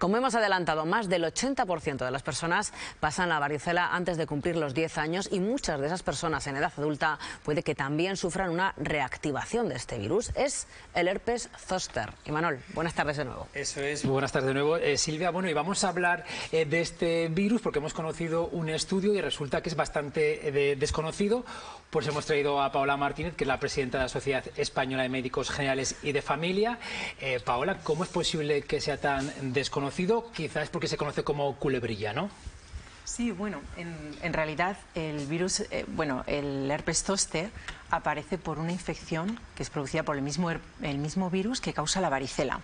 Como hemos adelantado, más del 80% de las personas pasan la varicela antes de cumplir los 10 años y muchas de esas personas en edad adulta puede que también sufran una reactivación de este virus. Es el herpes zóster. Imanol, buenas tardes de nuevo. Eso es, buenas tardes de nuevo, Silvia. Bueno, y vamos a hablar de este virus porque hemos conocido un estudio y resulta que es bastante desconocido. Por eso hemos traído a Paola Martínez, que es la presidenta de la Sociedad Española de Médicos Generales y de Familia. Paola, ¿cómo es posible que sea tan desconocido? Quizás porque se conoce como culebrilla, ¿no? Sí, bueno, en realidad el virus, el herpes zóster aparece por una infección que es producida por el mismo virus que causa la varicela.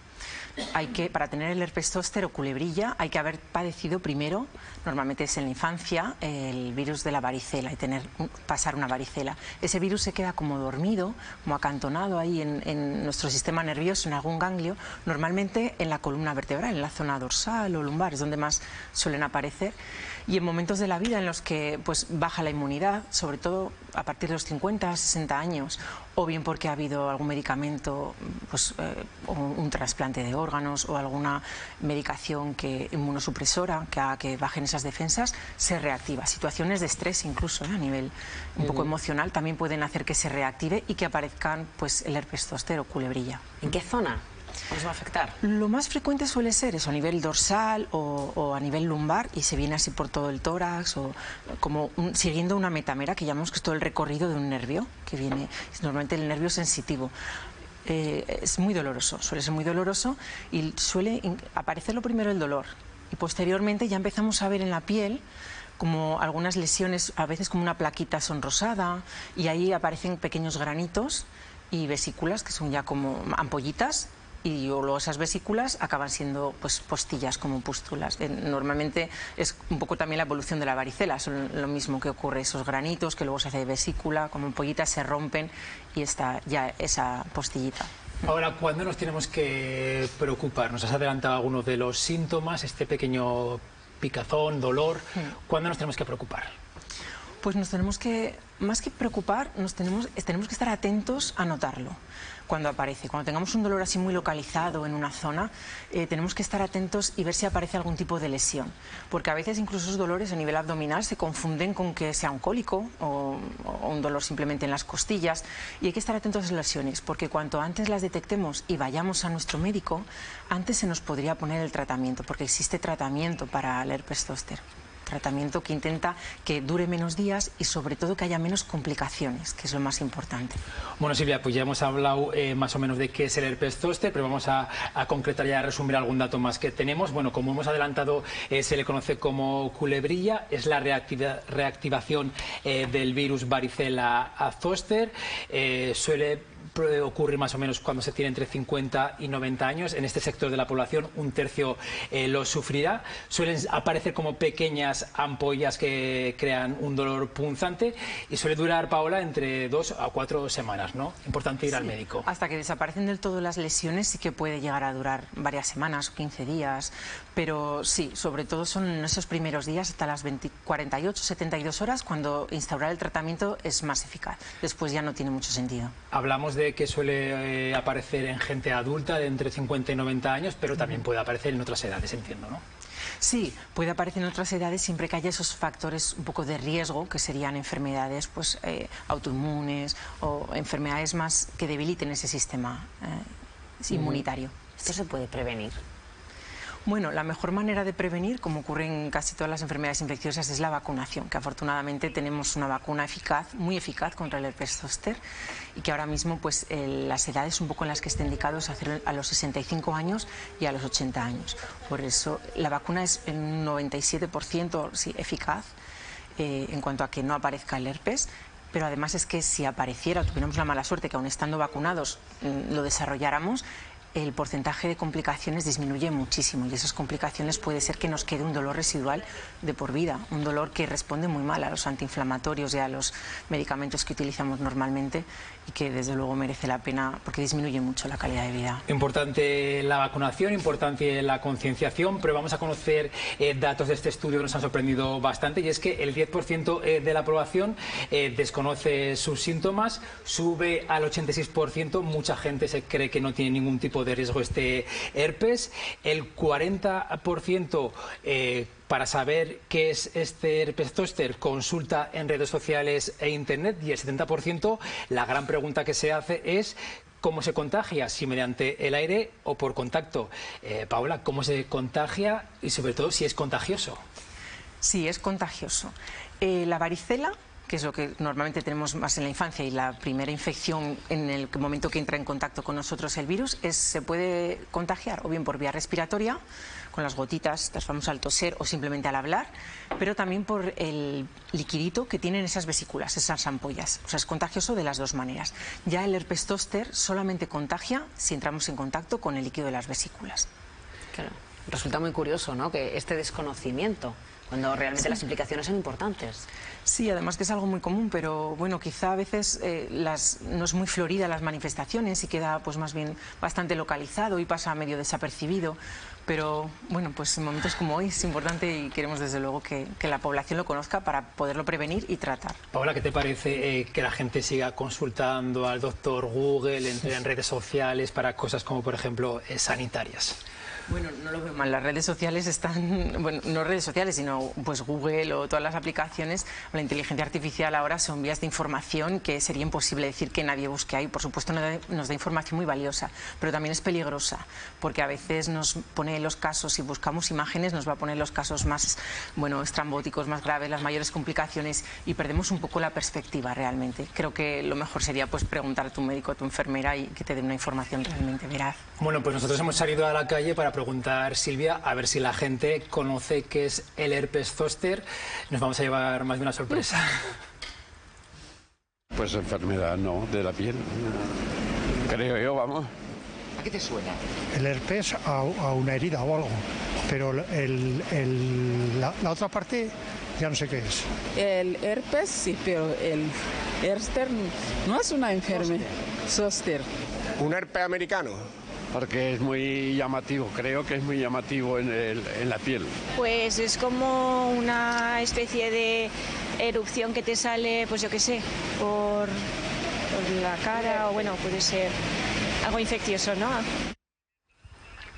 Para tener el herpes zóster o culebrilla hay que haber padecido primero, normalmente es en la infancia, el virus de la varicela y pasar una varicela. Ese virus se queda como dormido, como acantonado ahí en nuestro sistema nervioso, en algún ganglio, normalmente en la columna vertebral, en la zona dorsal o lumbar, es donde más suelen aparecer. Y en momentos de la vida en los que pues, baja la inmunidad, sobre todo a partir de los 50, 60 años, o bien porque ha habido algún medicamento, pues, o un trasplante de órganos o alguna medicación inmunosupresora que haga que bajen esas defensas, se reactiva. Situaciones de estrés incluso, a nivel un poco emocional, también pueden hacer que se reactive y que aparezcan pues, el herpes zóster o culebrilla. ¿En qué zona nos va a afectar? Lo más frecuente suele ser eso, a nivel dorsal o a nivel lumbar, y se viene así por todo el tórax o como siguiendo una metamera, que llamamos que es todo el recorrido de un nervio, que viene normalmente el nervio sensitivo. Es muy doloroso, suele ser muy doloroso y suele aparecer lo primero el dolor y posteriormente ya empezamos a ver en la piel como algunas lesiones, a veces como una plaquita sonrosada, y ahí aparecen pequeños granitos y vesículas que son ya como ampollitas. Y luego esas vesículas acaban siendo pues, postillas como pústulas. Normalmente es un poco también la evolución de la varicela, es lo mismo que ocurre, esos granitos que luego se hace de vesícula, como ampollitas se rompen y está ya esa postillita. Ahora, ¿cuándo nos tenemos que preocupar? Nos has adelantado algunos de los síntomas, este pequeño picazón, dolor. ¿Cuándo nos tenemos que preocupar? Pues nos tenemos que, más que preocupar, tenemos que estar atentos a notarlo cuando aparece. Cuando tengamos un dolor así muy localizado en una zona, tenemos que estar atentos y ver si aparece algún tipo de lesión, porque a veces incluso esos dolores a nivel abdominal se confunden con que sea un cólico o un dolor simplemente en las costillas, y hay que estar atentos a esas lesiones, porque cuanto antes las detectemos y vayamos a nuestro médico, antes se nos podría poner el tratamiento, porque existe tratamiento para el herpes zóster. Tratamiento que intenta que dure menos días y sobre todo que haya menos complicaciones, que es lo más importante. Bueno, Silvia, pues ya hemos hablado más o menos de qué es el herpes zóster, pero vamos a concretar y a resumir algún dato más que tenemos. Bueno, como hemos adelantado, se le conoce como culebrilla, es la reactivación del virus varicela zóster, suele ocurre más o menos cuando se tiene entre 50 y 90 años. En este sector de la población un tercio lo sufrirá. Suelen aparecer como pequeñas ampollas que crean un dolor punzante y suele durar, Paola, entre 2 a 4 semanas, ¿no? Importante ir al médico. Hasta que desaparecen del todo las lesiones sí que puede llegar a durar varias semanas o 15 días, pero sí, sobre todo son en esos primeros días hasta las 48, 72 horas cuando instaurar el tratamiento es más eficaz. Después ya no tiene mucho sentido. Hablamos de que suele aparecer en gente adulta de entre 50 y 90 años, pero también puede aparecer en otras edades, entiendo, ¿no? Sí, puede aparecer en otras edades siempre que haya esos factores un poco de riesgo, que serían enfermedades pues, autoinmunes o enfermedades más que debiliten ese sistema inmunitario. ¿Esto se puede prevenir? Bueno, la mejor manera de prevenir, como ocurre en casi todas las enfermedades infecciosas, es la vacunación, que afortunadamente tenemos una vacuna eficaz, muy eficaz contra el herpes zóster, y que ahora mismo pues, las edades un poco en las que está indicado es hacerlo a los 65 años y a los 80 años. Por eso la vacuna es en un 97% sí, eficaz en cuanto a que no aparezca el herpes. Pero además es que si apareciera, tuviéramos la mala suerte que aun estando vacunados lo desarrolláramos, el porcentaje de complicaciones disminuye muchísimo y esas complicaciones puede ser que nos quede un dolor residual de por vida, un dolor que responde muy mal a los antiinflamatorios y a los medicamentos que utilizamos normalmente y que desde luego merece la pena porque disminuye mucho la calidad de vida. Importante la vacunación, importante la concienciación, pero vamos a conocer datos de este estudio que nos han sorprendido bastante, y es que el 10% de la población desconoce sus síntomas, sube al 86%, mucha gente se cree que no tiene ningún tipo de riesgo este herpes. El 40% para saber qué es este herpes zóster consulta en redes sociales e internet, y el 70% la gran pregunta que se hace es ¿cómo se contagia? Si mediante el aire o por contacto. Paola, ¿cómo se contagia y sobre todo si es contagioso? Sí, es contagioso. La varicela, que es lo que normalmente tenemos más en la infancia y la primera infección en el momento que entra en contacto con nosotros el virus, se puede contagiar o bien por vía respiratoria, con las gotitas, transformamos al toser o simplemente al hablar, pero también por el liquidito que tienen esas vesículas, esas ampollas. O sea, es contagioso de las dos maneras. Ya el herpes zóster solamente contagia si entramos en contacto con el líquido de las vesículas. Claro. Resulta muy curioso, ¿no?, que este desconocimiento, cuando realmente las implicaciones son importantes. Sí, además que es algo muy común, pero bueno, quizá a veces no es muy florida las manifestaciones y queda pues más bien bastante localizado y pasa medio desapercibido. Pero bueno, pues en momentos como hoy es importante y queremos desde luego que la población lo conozca para poderlo prevenir y tratar. Paola, ¿qué te parece que la gente siga consultando al doctor Google en redes sociales para cosas como, por ejemplo, sanitarias? Bueno, no lo veo mal. Las redes sociales están, bueno, no redes sociales, sino pues Google o todas las aplicaciones, la inteligencia artificial ahora son vías de información que sería imposible decir que nadie busque ahí. Por supuesto nos da información muy valiosa, pero también es peligrosa, porque a veces nos pone los casos, si buscamos imágenes, nos va a poner los casos más, bueno, estrambóticos, más graves, las mayores complicaciones, y perdemos un poco la perspectiva realmente. Creo que lo mejor sería pues preguntar a tu médico, a tu enfermera y que te dé una información realmente veraz. Bueno, pues nosotros hemos salido a la calle para preguntar, Silvia, a ver si la gente conoce qué es el herpes zóster. Nos vamos a llevar más de una sorpresa. Pues enfermedad, no, de la piel. Creo yo, vamos. ¿A qué te suena? El herpes a una herida o algo, pero la otra parte ya no sé qué es. El herpes sí, pero el zóster no es una enfermedad. Zóster. ¿Un herpes americano? Porque es muy llamativo, creo que es muy llamativo en la piel. Pues es como una especie de erupción que te sale, pues yo qué sé, por la cara, o bueno, puede ser algo infeccioso, ¿no?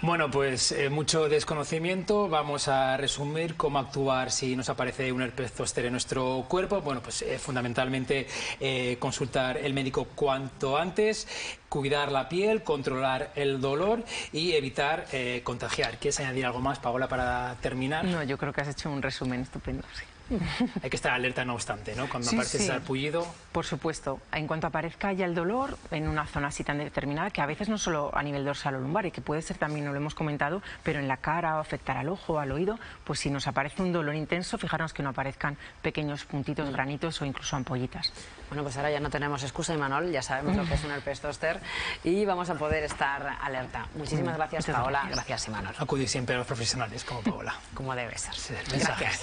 Bueno, pues mucho desconocimiento. Vamos a resumir cómo actuar si nos aparece un herpes zóster en nuestro cuerpo. Bueno, pues fundamentalmente consultar el médico cuanto antes, cuidar la piel, controlar el dolor y evitar contagiar. ¿Quieres añadir algo más, Paola, para terminar? No, yo creo que has hecho un resumen estupendo, sí. Hay que estar alerta, no obstante, ¿no? Cuando sí, aparece ese sarpullido. Por supuesto. En cuanto aparezca ya el dolor en una zona así tan determinada, que a veces no solo a nivel dorsal o lumbar, y que puede ser también, no lo hemos comentado, pero en la cara o afectar al ojo, al oído, pues si nos aparece un dolor intenso, fijarnos que no aparezcan pequeños puntitos, granitos o incluso ampollitas. Bueno, pues ahora ya no tenemos excusa, Imanol, ya sabemos lo que es un herpes zóster y vamos a poder estar alerta. Muchísimas gracias, Paola. Gracias, Imanol. Acudir siempre a los profesionales como Paola. Como debe ser. Sí, gracias.